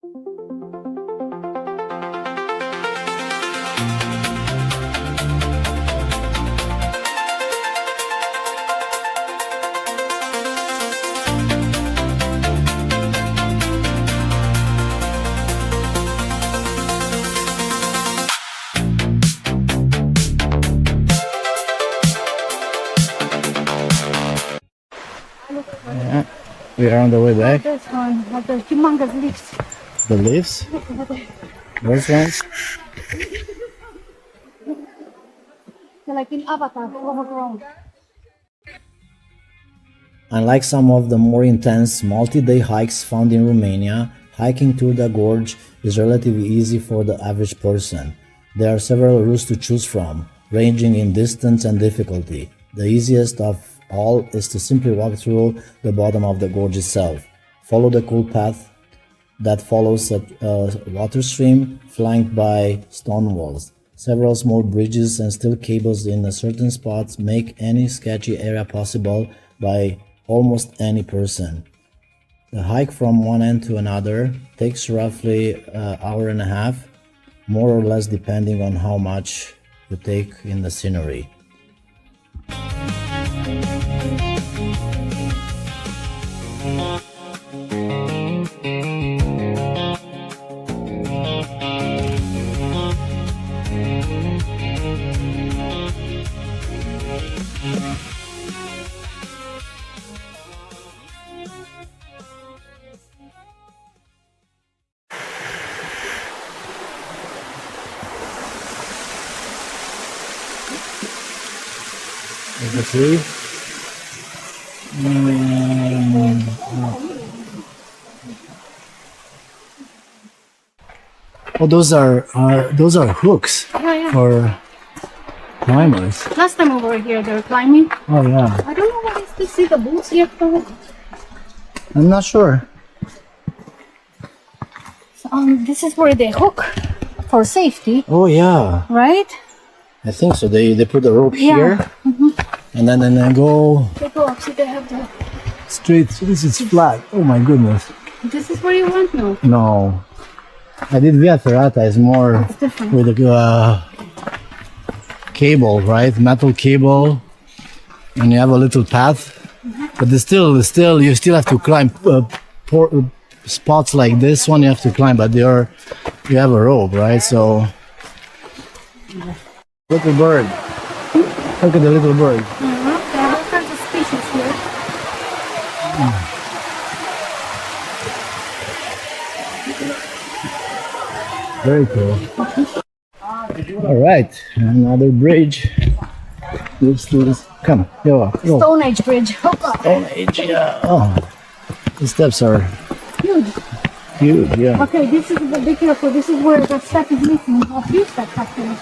Yeah, we are on the way back. This one has the humongous leaves. The leaves? Those ones? They're like in Avatar, overgrown. Unlike some of the more intense multi-day hikes found in Romania, hiking Turda Gorge is relatively easy for the average person. There are several routes to choose from, ranging in distance and difficulty. The easiest of all is to simply walk through the bottom of the gorge itself. Follow the cool path that follows a water stream flanked by stone walls. Several small bridges and steel cables in certain spots make any sketchy area possible by almost any person. The hike from one end to another takes roughly an hour and a half, more or less depending on how much you take in the scenery. The tree. Oh, those are hooks Yeah. for climbers. Last time we were here, they were climbing. Oh yeah, I don't know what is this. See the boots here for. I'm not sure. This is where they hook for safety, Oh yeah, right? I think so. They put the rope Yeah. here, and then they go They go up, see they have the. straight. So this is flat. Oh my goodness. This is where you went now. No, I did Via Ferrata. Is more It's different. with a cable, right? Metal cable, and you have a little path. But you still have to climb spots like this one. You have to climb, but you have a rope, right? So little bird. Look at the little bird. There are all kinds of species here. Very cool. All right, another bridge. Let's do this. Come, go. Stone Age bridge. Hoppa. Stone Age, yeah. Oh, the steps are Huge. huge, yeah. Okay, this is be careful. This is where the step is missing. A few steps actually.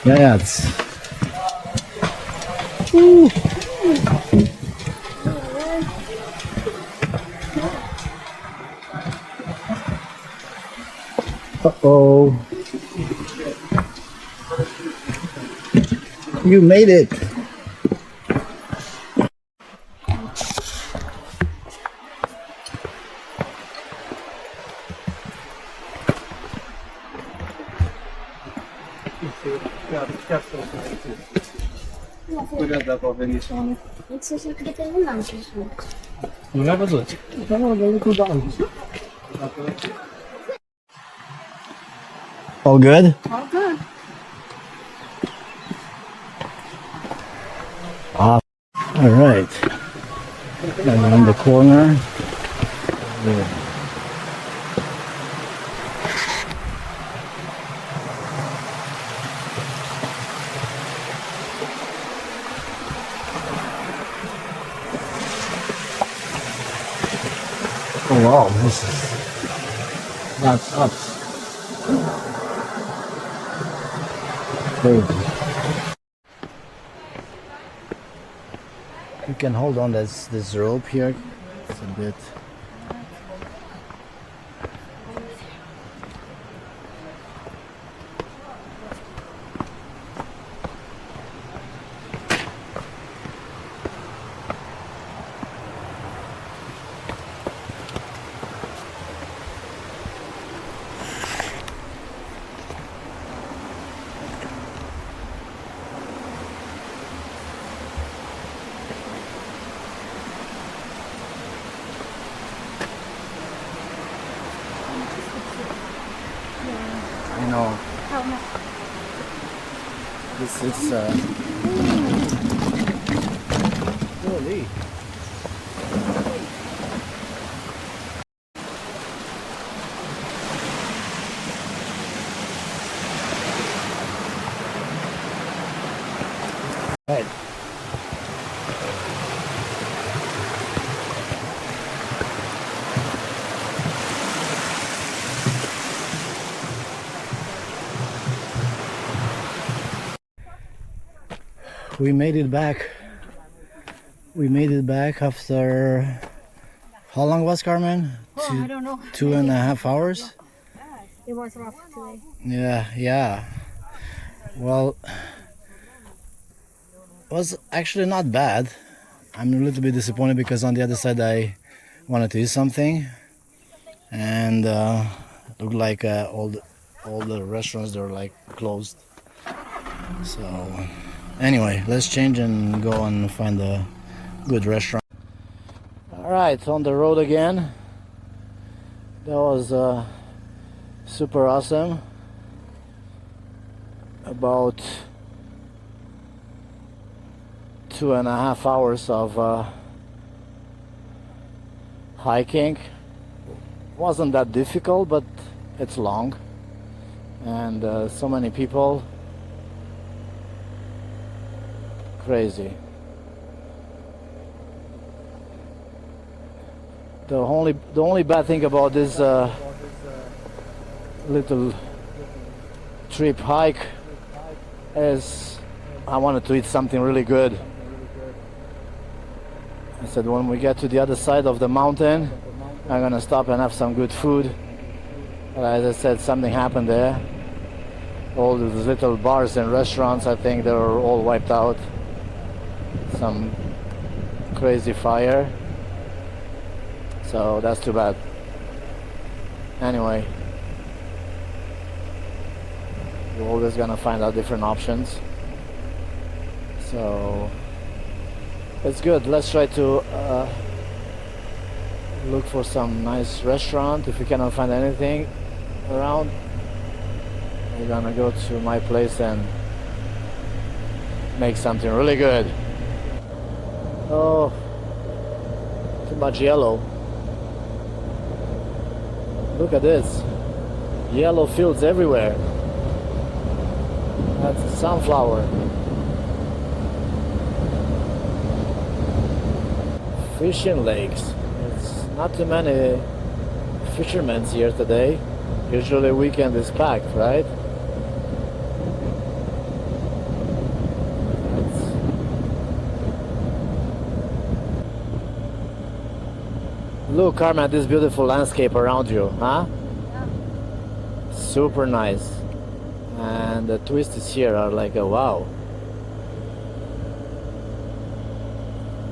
Yeah, it's. Ooh. Uh-oh. You made it. Nu l-ai văzut? Da, mă, dar lucru da. All good? All good. Ah, all right. And around the corner. Yeah. Oh wow, this is that's up. Crazy. You can hold on this rope here. It's a bit. I know. How much? This is holy. Right. We made it back. We made it back after how long was Carmen? Oh, I don't know. 2.5 hours. It was rough today. Yeah. Well, it was actually not bad. I'm a little bit disappointed because on the other side I wanted to eat something, and looked like all the restaurants, they were like closed. So anyway, let's change and go and find a good restaurant. All right, on the road again. That was super awesome. About 2.5 hours of hiking. Wasn't that difficult, but it's long, and so many people. Crazy. The only bad thing about this little trip hike is I wanted to eat something really good. I said when we get to the other side of the mountain, I'm gonna stop and have some good food. But as I said, something happened there. All these little bars and restaurants, I think they were all wiped out. Some crazy fire. So that's too bad. Anyway, we're always gonna find out different options. So it's good. Let's try to look for some nice restaurant. If we cannot find anything around, we're gonna go to my place and make something really good. Oh, too much yellow. Look at this. Yellow fields everywhere. That's a sunflower. Fishing lakes. It's not too many fishermen here today. Usually weekend is packed, right? Look, Carmen, at this beautiful landscape around you, huh? Yeah. Super nice. And the twists here are like a wow.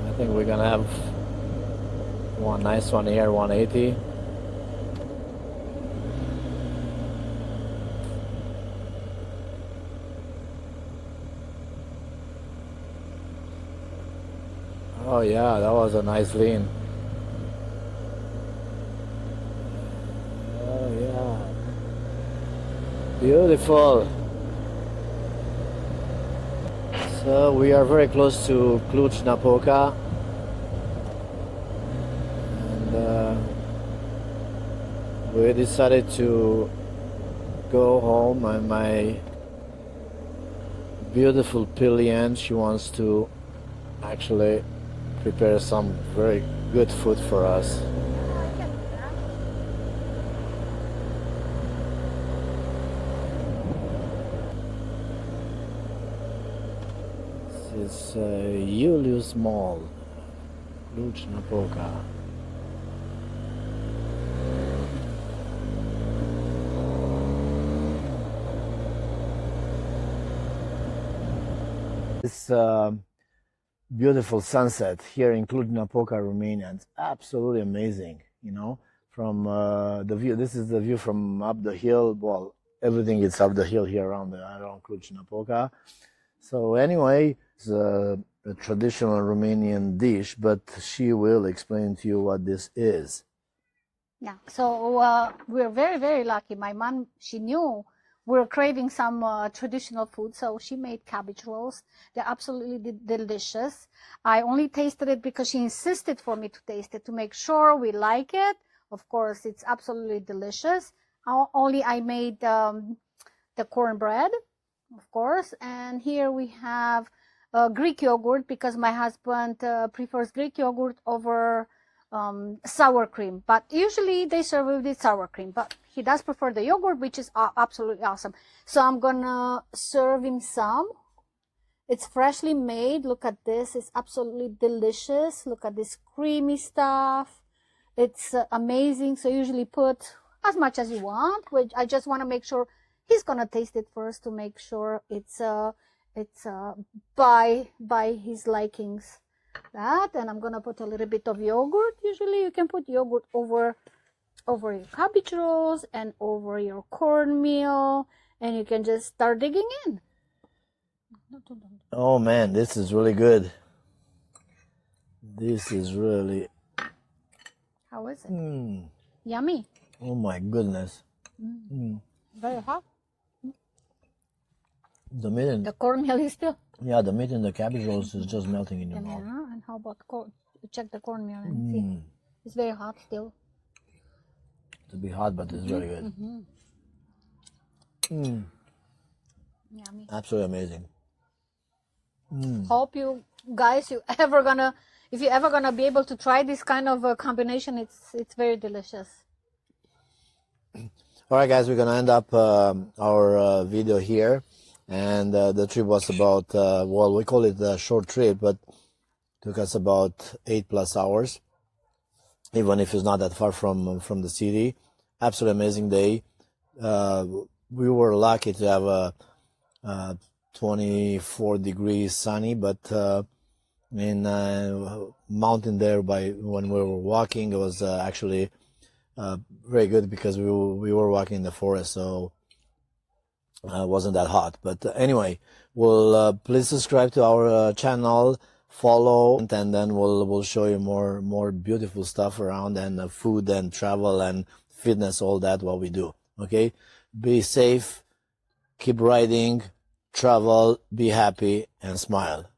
I think we're gonna have one nice one here, 180. Oh yeah, that was a nice lean. Beautiful. So we are very close to Cluj-Napoca, and we decided to go home, and my beautiful pillion, she wants to actually prepare some very good food for us. It's Julius Mall, Cluj-Napoca. This beautiful sunset here in Cluj-Napoca, Romania. It's absolutely amazing, you know, from the view. This is the view from up the hill. Well, everything is up the hill here around Cluj-Napoca. So anyway, it's a traditional Romanian dish, but she will explain to you what this is. Yeah, so we're very, very lucky. My mom, she knew we were craving some traditional food, so she made cabbage rolls. They're absolutely delicious. I only tasted it because she insisted for me to taste it to make sure we like it. Of course, it's absolutely delicious. Only I made the cornbread, of course, and here we have Greek yogurt because my husband prefers Greek yogurt over sour cream, but usually they serve it with sour cream, but he does prefer the yogurt, which is absolutely awesome. So I'm gonna serve him some. It's freshly made. Look at this. It's absolutely delicious. Look at this creamy stuff. It's amazing. So usually put as much as you want, which I just want to make sure he's gonna taste it first to make sure it's by his likings. That, and I'm gonna put a little bit of yogurt. Usually you can put yogurt over your cabbage rolls and over your cornmeal, and you can just start digging in. Oh man, this is really good. This is really... How is it? Yummy. Oh my goodness. Very hot. The meat and... The cornmeal is still... Yeah, the meat and the cabbage rolls is just melting in your mouth. Yeah, and how about check the cornmeal and see. It's very hot still. To be hot, but it's really good. Yummy. Absolutely amazing. Hope you guys, if you're ever gonna be able to try this kind of combination, it's very delicious. All right, guys, we're gonna end up our video here. And the trip was about, well, we call it a short trip, but took us about 8+ hours, even if it's not that far from the city. Absolutely amazing day. We were lucky to have a 24 degrees sunny, but in mountain there when we were walking, it was actually very good because we were walking in the forest, so wasn't that hot. But anyway, we'll please subscribe to our channel, follow, and then we'll show you more beautiful stuff around, and food and travel and fitness, all that what we do. Okay, be safe, keep riding, travel, be happy, and smile.